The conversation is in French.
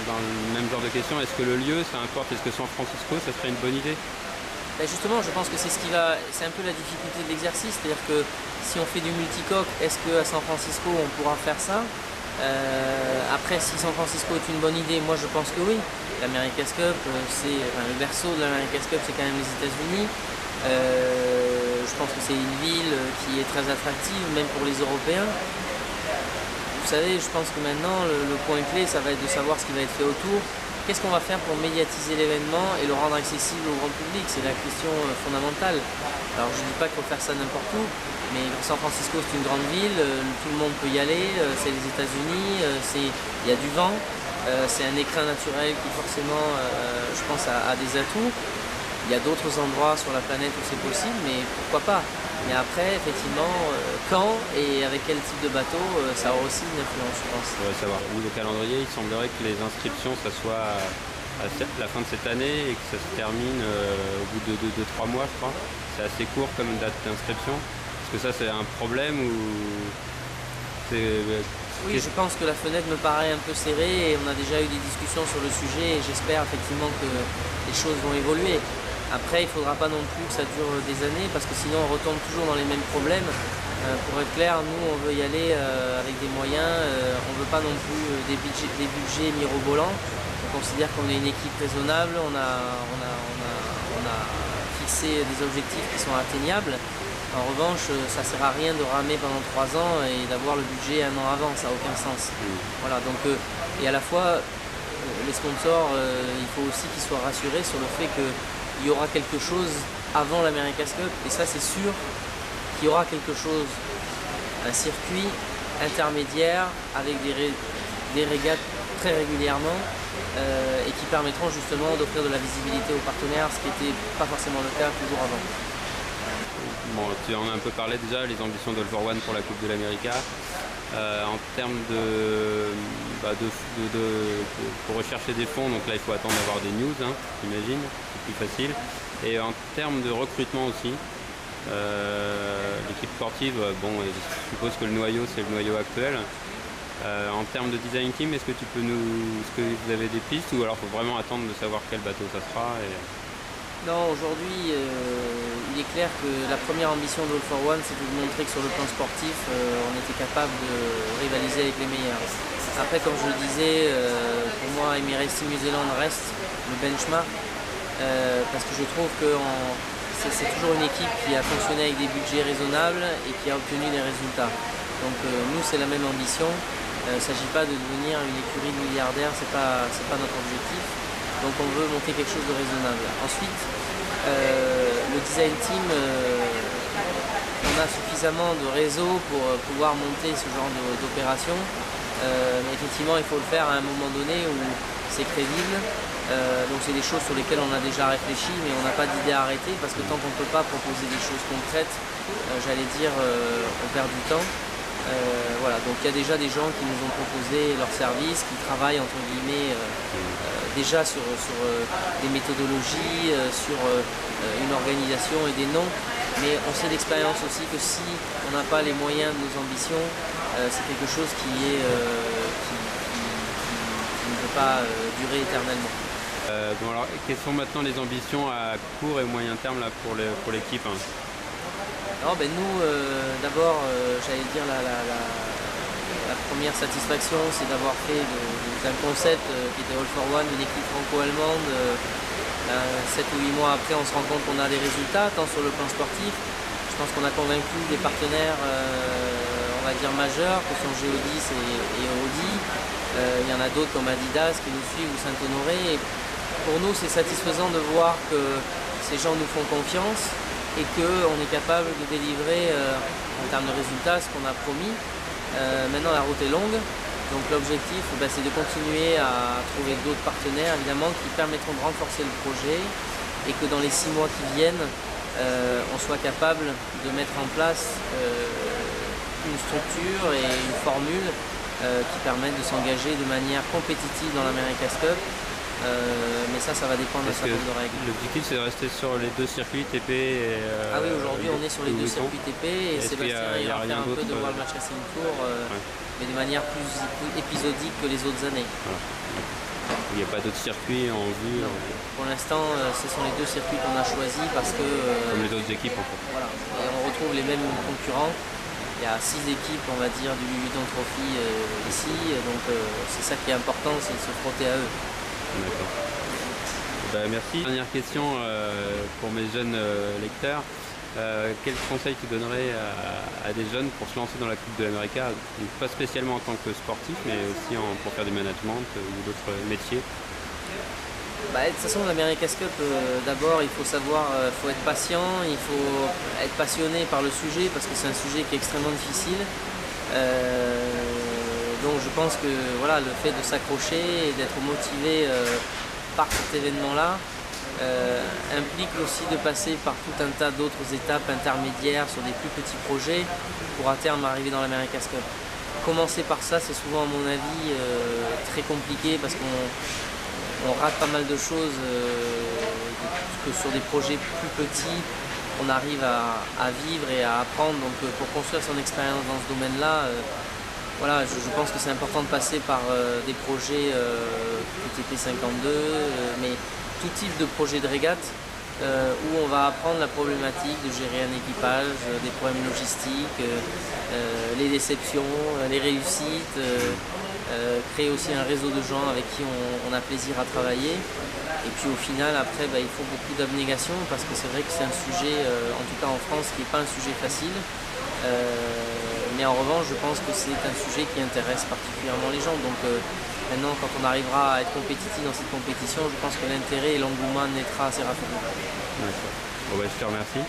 dans le même genre de question, est-ce que le lieu, ça importe? Est-ce que San Francisco, ça serait une bonne idée? Ben justement, je pense que c'est c'est un peu la difficulté de l'exercice, c'est-à-dire que si on fait du multicoque, est-ce qu'à San Francisco on pourra faire ça? Après, si San Francisco est une bonne idée, moi je pense que oui. L'America's Cup, le berceau de l'America's Cup, c'est quand même les États-Unis. Je pense que c'est une ville qui est très attractive, même pour les Européens. Vous savez, je pense que maintenant, le point clé, ça va être de savoir ce qui va être fait autour. Qu'est-ce qu'on va faire pour médiatiser l'événement et le rendre accessible au grand public? C'est la question fondamentale. Alors je ne dis pas qu'il faut faire ça n'importe où, mais San Francisco c'est une grande ville, tout le monde peut y aller, c'est les États-Unis, il y a du vent, c'est un écrin naturel qui forcément, je pense, a des atouts. Il y a d'autres endroits sur la planète où c'est possible, mais pourquoi pas? Mais après, effectivement, quand et avec quel type de bateau, ça aura aussi une influence, je pense. Je voudrais savoir, au niveau calendrier, il semblerait que les inscriptions, ça soit à la fin de cette année et que ça se termine au bout de 2-3 mois, je crois. C'est assez court comme date d'inscription. Est-ce que ça, c'est un problème ou c'est... Oui, je pense que la fenêtre me paraît un peu serrée et on a déjà eu des discussions sur le sujet et j'espère effectivement que les choses vont évoluer. Après, il ne faudra pas non plus que ça dure des années parce que sinon on retombe toujours dans les mêmes problèmes. Pour être clair, nous on veut y aller avec des moyens, on ne veut pas non plus des budgets mirobolants. On considère qu'on est une équipe raisonnable, on a fixé des objectifs qui sont atteignables. En revanche, ça ne sert à rien de ramer pendant 3 ans et d'avoir le budget un an avant, ça n'a aucun sens. Voilà, donc, et à la fois, les sponsors, il faut aussi qu'ils soient rassurés sur le fait qu'il y aura quelque chose avant l'America's Cup, et ça c'est sûr qu'il y aura quelque chose, un circuit intermédiaire avec des régates très régulièrement et qui permettront justement d'offrir de la visibilité aux partenaires, ce qui n'était pas forcément le cas toujours avant. Bon, tu en as un peu parlé déjà, les ambitions d'All for One pour la Coupe de l'América. En termes pour rechercher des fonds, donc là il faut attendre d'avoir des news, hein, j'imagine, c'est plus facile. Et en termes de recrutement aussi, l'équipe sportive, bon, je suppose que le noyau c'est le noyau actuel. En termes de design team, est-ce que vous avez des pistes ou alors il faut vraiment attendre de savoir quel bateau ça sera Non, aujourd'hui, il est clair que la première ambition de All for One, c'était de montrer que sur le plan sportif, on était capable de rivaliser avec les meilleurs. Après, comme je le disais, pour moi, Emirates New Zealand reste le benchmark, parce que je trouve que c'est toujours une équipe qui a fonctionné avec des budgets raisonnables et qui a obtenu des résultats. Donc nous, c'est la même ambition. Il ne s'agit pas de devenir une écurie de milliardaires, c'est pas notre objectif. Donc on veut monter quelque chose de raisonnable. Ensuite, le design team, on a suffisamment de réseaux pour pouvoir monter ce genre d'opération. Mais effectivement, il faut le faire à un moment donné où c'est crédible. Donc c'est des choses sur lesquelles on a déjà réfléchi, mais on n'a pas d'idée arrêtée parce que tant qu'on ne peut pas proposer des choses concrètes, j'allais dire, on perd du temps. Voilà, donc il y a déjà des gens qui nous ont proposé leurs services, qui travaillent entre guillemets déjà sur des méthodologies, sur une organisation et des noms, mais on sait d'expérience aussi que si on n'a pas les moyens de nos ambitions, c'est quelque chose qui ne peut pas durer éternellement. Bon alors, quelles sont maintenant les ambitions à court et moyen terme là, pour l'équipe Alors, nous, d'abord, j'allais dire la première satisfaction, c'est d'avoir fait d'un concept qui était All for One, une équipe franco-allemande. 7 ou 8 mois après, on se rend compte qu'on a des résultats, tant sur le plan sportif. Je pense qu'on a convaincu des partenaires, on va dire majeurs, que sont Geodis et Audi. Il y en a d'autres comme Adidas qui nous suivent ou Saint-Honoré. Pour nous, c'est satisfaisant de voir que ces gens nous font confiance et qu'on est capable de délivrer en termes de résultats ce qu'on a promis. Maintenant la route est longue, donc l'objectif c'est de continuer à trouver d'autres partenaires évidemment qui permettront de renforcer le projet et que dans les 6 mois qui viennent, on soit capable de mettre en place une structure et une formule qui permettent de s'engager de manière compétitive dans l'America's Cup. Mais ça va dépendre d'un certain nombre de règles. L'objectif c'est de rester sur les 2 circuits TP et ah oui, aujourd'hui on est sur les 2 circuits TP et Sébastien ira faire un peu de World Match Racing Tour, mais de manière plus épisodique que les autres années. Voilà. Il n'y a pas d'autres circuits en vue, Pour l'instant, ce sont les deux circuits qu'on a choisis parce que comme les autres équipes en fait. voilà, et on retrouve les mêmes concurrents. Il y a 6 équipes, on va dire, du Vuitton Trophy ici, donc c'est ça qui est important, c'est de se frotter à eux. D'accord. Merci. Dernière question pour mes jeunes lecteurs. Quel conseil tu donnerais à des jeunes pour se lancer dans la Coupe de l'Amérique, pas spécialement en tant que sportif, mais aussi pour faire du management ou d'autres métiers? De toute façon, l'America's Cup, d'abord, il faut savoir, faut être patient, il faut être passionné par le sujet parce que c'est un sujet qui est extrêmement difficile. Donc je pense que voilà, le fait de s'accrocher et d'être motivé par cet événement-là implique aussi de passer par tout un tas d'autres étapes intermédiaires sur des plus petits projets pour à terme arriver dans l'America's Cup. Commencer par ça, c'est souvent à mon avis très compliqué parce qu'on rate pas mal de choses que sur des projets plus petits on arrive à vivre et à apprendre. Donc pour construire son expérience dans ce domaine-là, voilà, je pense que c'est important de passer par des projets UTP 52, mais tout type de projet de régate où on va apprendre la problématique de gérer un équipage, des problèmes logistiques, les déceptions, les réussites, créer aussi un réseau de gens avec qui on a plaisir à travailler. Et puis au final, après, il faut beaucoup d'abnégation parce que c'est vrai que c'est un sujet, en tout cas en France, qui n'est pas un sujet facile. Mais en revanche, je pense que c'est un sujet qui intéresse particulièrement les gens. Donc maintenant, quand on arrivera à être compétitif dans cette compétition, je pense que l'intérêt et l'engouement naîtra assez rapidement. D'accord. Bon, je te remercie.